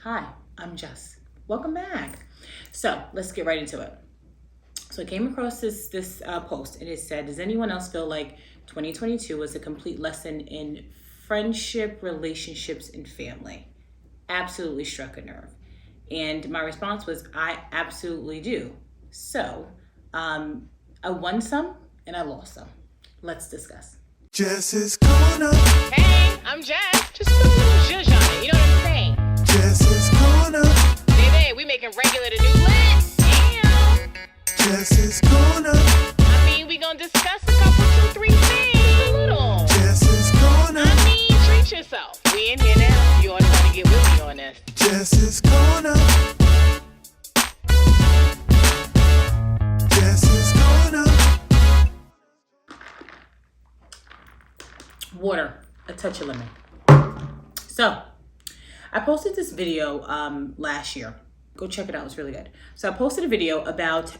Hi, I'm Jess. Welcome back. So let's get right into it. So I came across this post and it said, does anyone else feel like 2022 was a complete lesson in friendship, relationships, and family? Absolutely struck a nerve. And my response was, I absolutely do. So I won some and I lost some. Let's discuss. Jess is Corner. Hey, I'm Jess. Just put a little zhuzh on it, you know what I'm saying? Jess is Corner. Baby, we making regular the new lit. Damn. Jess is Corner. I mean, we gonna discuss a couple, two, three things. A little. Jess is Corner. I mean, treat yourself. We in here now. You ought to want to get with me on this. Jess is Corner. Jess is Corner. Water, a touch of lemon. So I posted this video last year. Go check it out. It's really good. So I posted a video about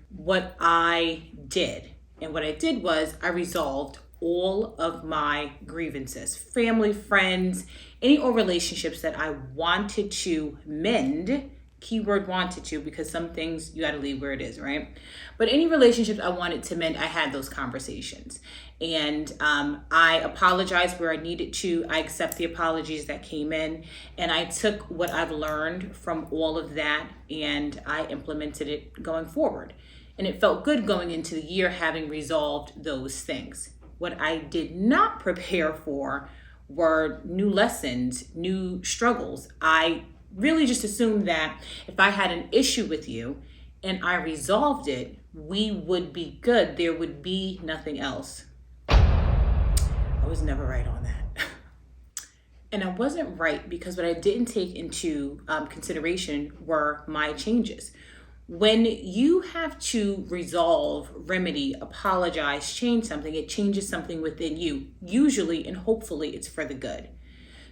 what I did. And what I did was I resolved all of my grievances, family, friends, any old relationships that I wanted to mend. Keyword wanted to, because some things you got to leave where it is, right? But any relationships I wanted to mend, I had those conversations. And I apologized where I needed to. I accept the apologies that came in. And I took what I've learned from all of that and I implemented it going forward. And it felt good going into the year having resolved those things. What I did not prepare for were new lessons, new struggles. I really just assumed that if I had an issue with you and I resolved it, we would be good. There would be nothing else. I was never right on that. And I wasn't right because what I didn't take into consideration were my changes. When you have to resolve, remedy, apologize, change something, it changes something within you. Usually and hopefully it's for the good.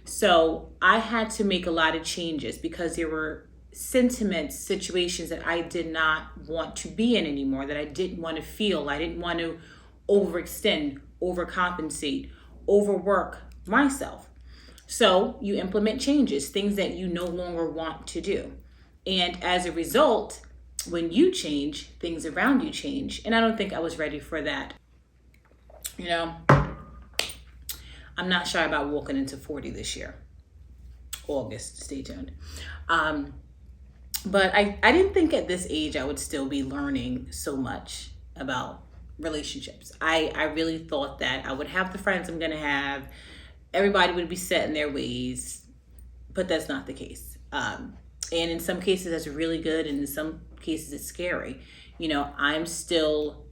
So I had to make a lot of changes because there were sentiments, situations that I did not want to be in anymore, that I didn't want to feel. I didn't want to overextend, overcompensate, overwork myself. So you implement changes, things that you no longer want to do. And as a result, when you change, things around you change. And I don't think I was ready for that. You know, I'm not shy about walking into 40 this year. August, stay tuned. But I didn't think at this age I would still be learning so much about relationships. I really thought that I would have the friends I'm going to have. Everybody would be set in their ways. But that's not the case. And in some cases, that's really good. And in some cases, it's scary. You know, I'm still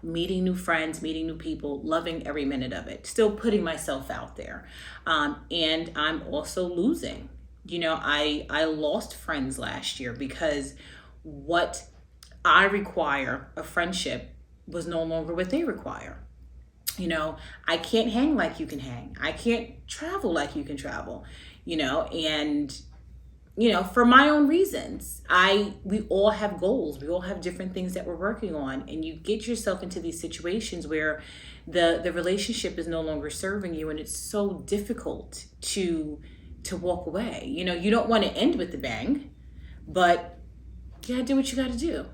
meeting new friends, meeting new people, loving every minute of it, still putting myself out there. And I'm also losing. You know, I lost friends last year because what I require of friendship was no longer what they require. You know, I can't hang like you can hang. I can't travel like you can travel, you know, and you know, for my own reasons. We all have goals. We all have different things that we're working on. And you get yourself into these situations where the relationship is no longer serving you and it's so difficult to walk away. You know, you don't want to end with a bang, but you gotta do what you gotta do.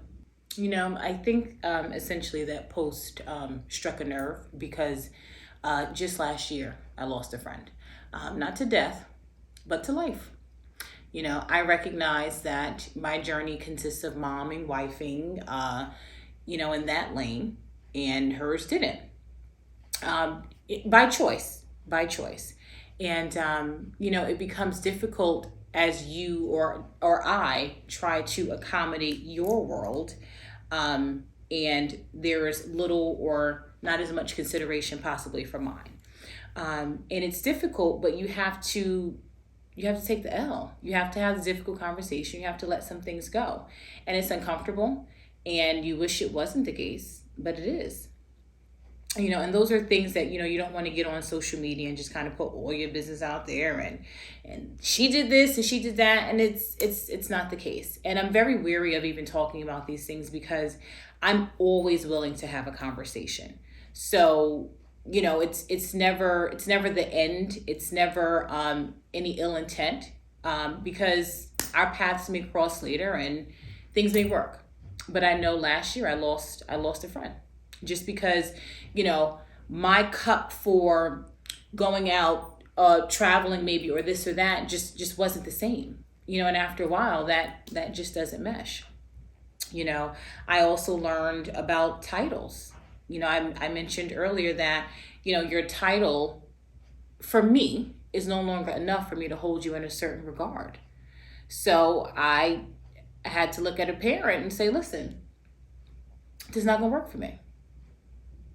You know, I think essentially that post struck a nerve because just last year I lost a friend. Not to death, but to life. You know, I recognize that my journey consists of momming, wifing, you know, in that lane, and hers didn't. By choice. And, you know, it becomes difficult as you or I try to accommodate your world, and there is little or not as much consideration possibly for mine. And it's difficult, but you have to take the L. You have to have the difficult conversation. You have to let some things go. And it's uncomfortable and you wish it wasn't the case, but it is. You know, and those are things that, you know, you don't want to get on social media and just kind of put all your business out there and she did this and she did that, and it's not the case. And I'm very weary of even talking about these things because I'm always willing to have a conversation. So, you know, it's never the end. It's never any ill intent. because our paths may cross later and things may work. But I know last year I lost a friend just because, my cup for going out, traveling maybe, or this or that just wasn't the same, and after a while that just doesn't mesh. I also learned about titles. I mentioned earlier that, your title for me is no longer enough for me to hold you in a certain regard. So I had to look at a parent and say, listen, this is not gonna work for me.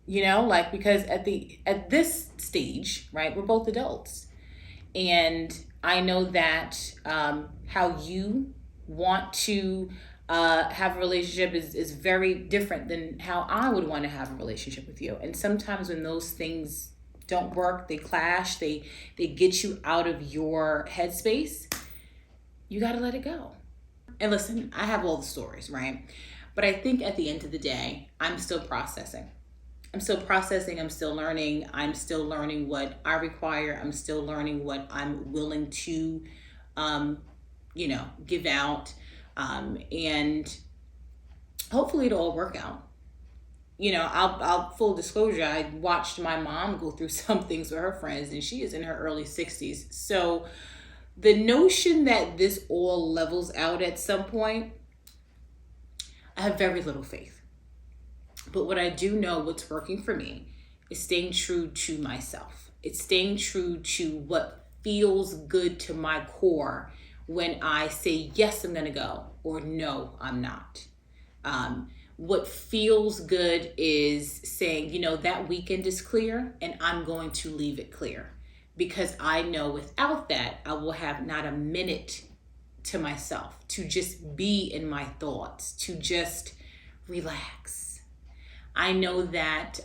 Because at this stage, right, we're both adults. And I know that how you want to have a relationship is very different than how I would want to have a relationship with you. And sometimes when those things don't work, they clash, they get you out of your headspace, you got to let it go. And listen, I have all the stories, right? But I think at the end of the day, I'm still processing. I'm still learning. I'm still learning what I require. I'm still learning what I'm willing to, give out. And hopefully it'll all work out. I'll full disclosure, I watched my mom go through some things with her friends, and she is in her early 60s. So the notion that this all levels out at some point, I have very little faith. But what I do know, what's working for me, is staying true to myself. It's staying true to what feels good to my core when I say, yes, I'm going to go, or no, I'm not. What feels good is saying, that weekend is clear and I'm going to leave it clear. Because I know without that, I will have not a minute to myself, to just be in my thoughts, to just relax. I know that,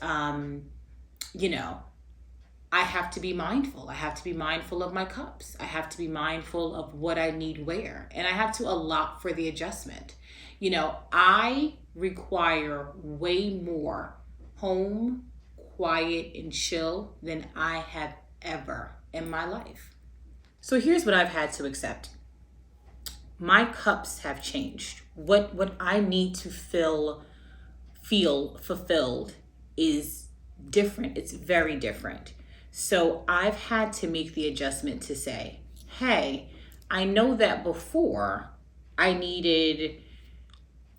I have to be mindful. I have to be mindful of my cups. I have to be mindful of what I need where. And I have to allot for the adjustment. I require way more home, quiet, and chill than I have ever in my life. So here's what I've had to accept. My cups have changed. What I need to feel fulfilled is different. It's very different. So I've had to make the adjustment to say, hey, I know that before I needed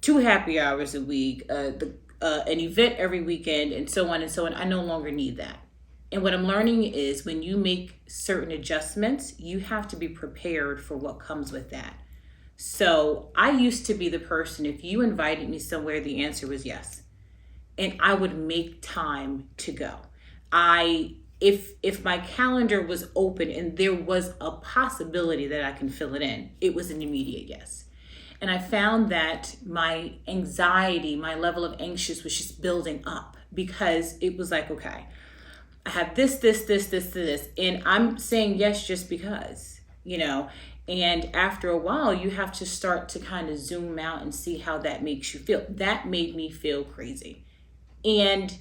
2 happy hours a week, an event every weekend, and so on and so on. I no longer need that. And what I'm learning is when you make certain adjustments, you have to be prepared for what comes with that. So I used to be the person, if you invited me somewhere, the answer was yes. And I would make time to go. If my calendar was open and there was a possibility that I can fill it in, it was an immediate yes. And I found that my anxiety, my level of anxious was just building up because it was like, okay, I have this, and I'm saying yes just because, and after a while, you have to start to kind of zoom out and see how that makes you feel. That made me feel crazy. And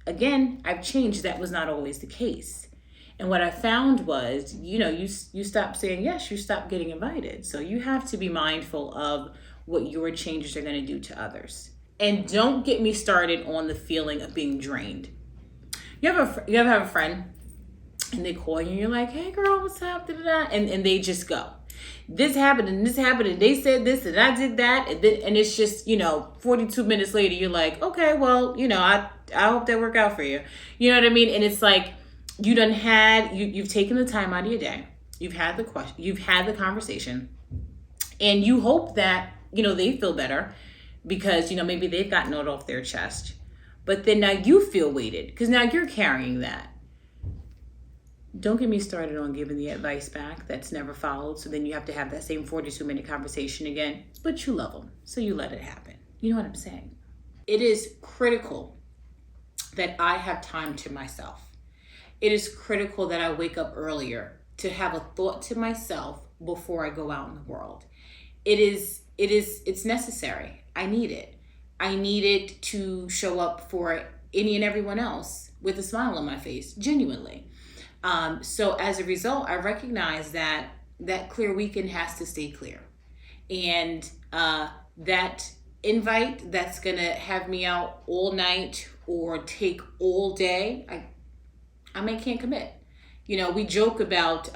again, I've changed. That was not always the case. And what I found was, you stop saying yes, you stop getting invited. So you have to be mindful of what your changes are going to do to others. And don't get me started on the feeling of being drained. You ever have a friend and they call you and you're like, hey girl, what's up? Da-da-da. And they just go. This happened and this happened and they said this and I did that. And it's just, 42 minutes later, you're like, okay, well, I hope that worked out for you. You know what I mean? And it's like, you've taken the time out of your day. You've had the question, you've had the conversation, and you hope that, they feel better because, maybe they've gotten it off their chest. But then now you feel weighted because now you're carrying that. Don't get me started on giving the advice back that's never followed. So then you have to have that same 42-minute conversation again, but you love them. So you let it happen. You know what I'm saying? It is critical that I have time to myself. It is critical that I wake up earlier to have a thought to myself before I go out in the world. It's necessary. I need it. I need it to show up for any and everyone else with a smile on my face, genuinely. So as a result, I recognize that, that clear weekend has to stay clear. And that invite that's gonna have me out all night or take all day, I can't commit. We joke about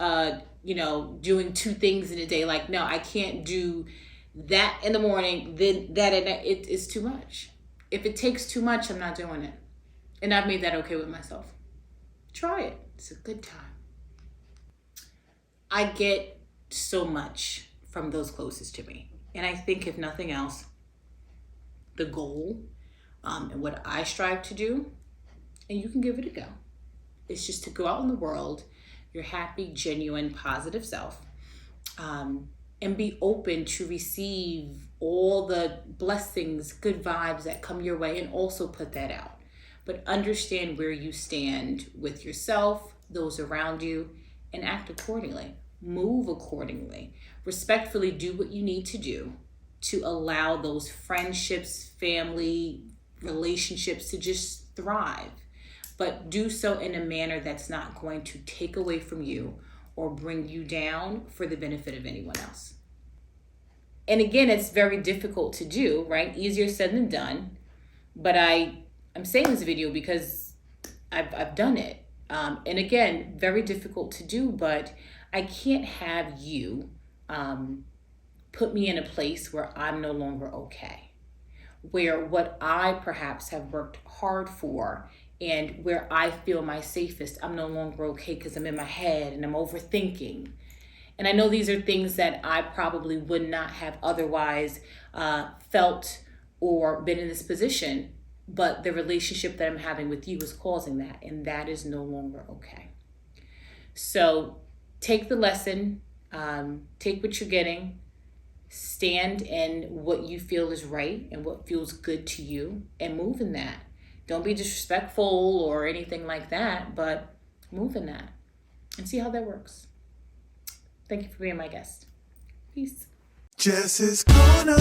doing 2 things in a day. Like, no, I can't do that in the morning, then that at night. It's too much. If it takes too much, I'm not doing it. And I've made that okay with myself. Try it. It's a good time. I get so much from those closest to me. And I think, if nothing else, the goal and what I strive to do, and you can give it a go, is just to go out in the world, your happy, genuine, positive self, and be open to receive all the blessings, good vibes that come your way, and also put that out. But understand where you stand with yourself, those around you, and act accordingly. Move accordingly. Respectfully do what you need to do to allow those friendships, family, relationships to just thrive. But do so in a manner that's not going to take away from you or bring you down for the benefit of anyone else. And again, it's very difficult to do, right? Easier said than done. But I'm saying this video because I've done it. And again, very difficult to do, but I can't have you put me in a place where I'm no longer okay. Where what I perhaps have worked hard for and where I feel my safest, I'm no longer okay because I'm in my head and I'm overthinking. And I know these are things that I probably would not have otherwise felt or been in this position, but the relationship that I'm having with you is causing that, and that is no longer okay. So take the lesson, take what you're getting, stand in what you feel is right and what feels good to you, and move in that. Don't be disrespectful or anything like that, but move in that and see how that works. Thank you for being my guest. Peace. Jess's Corner.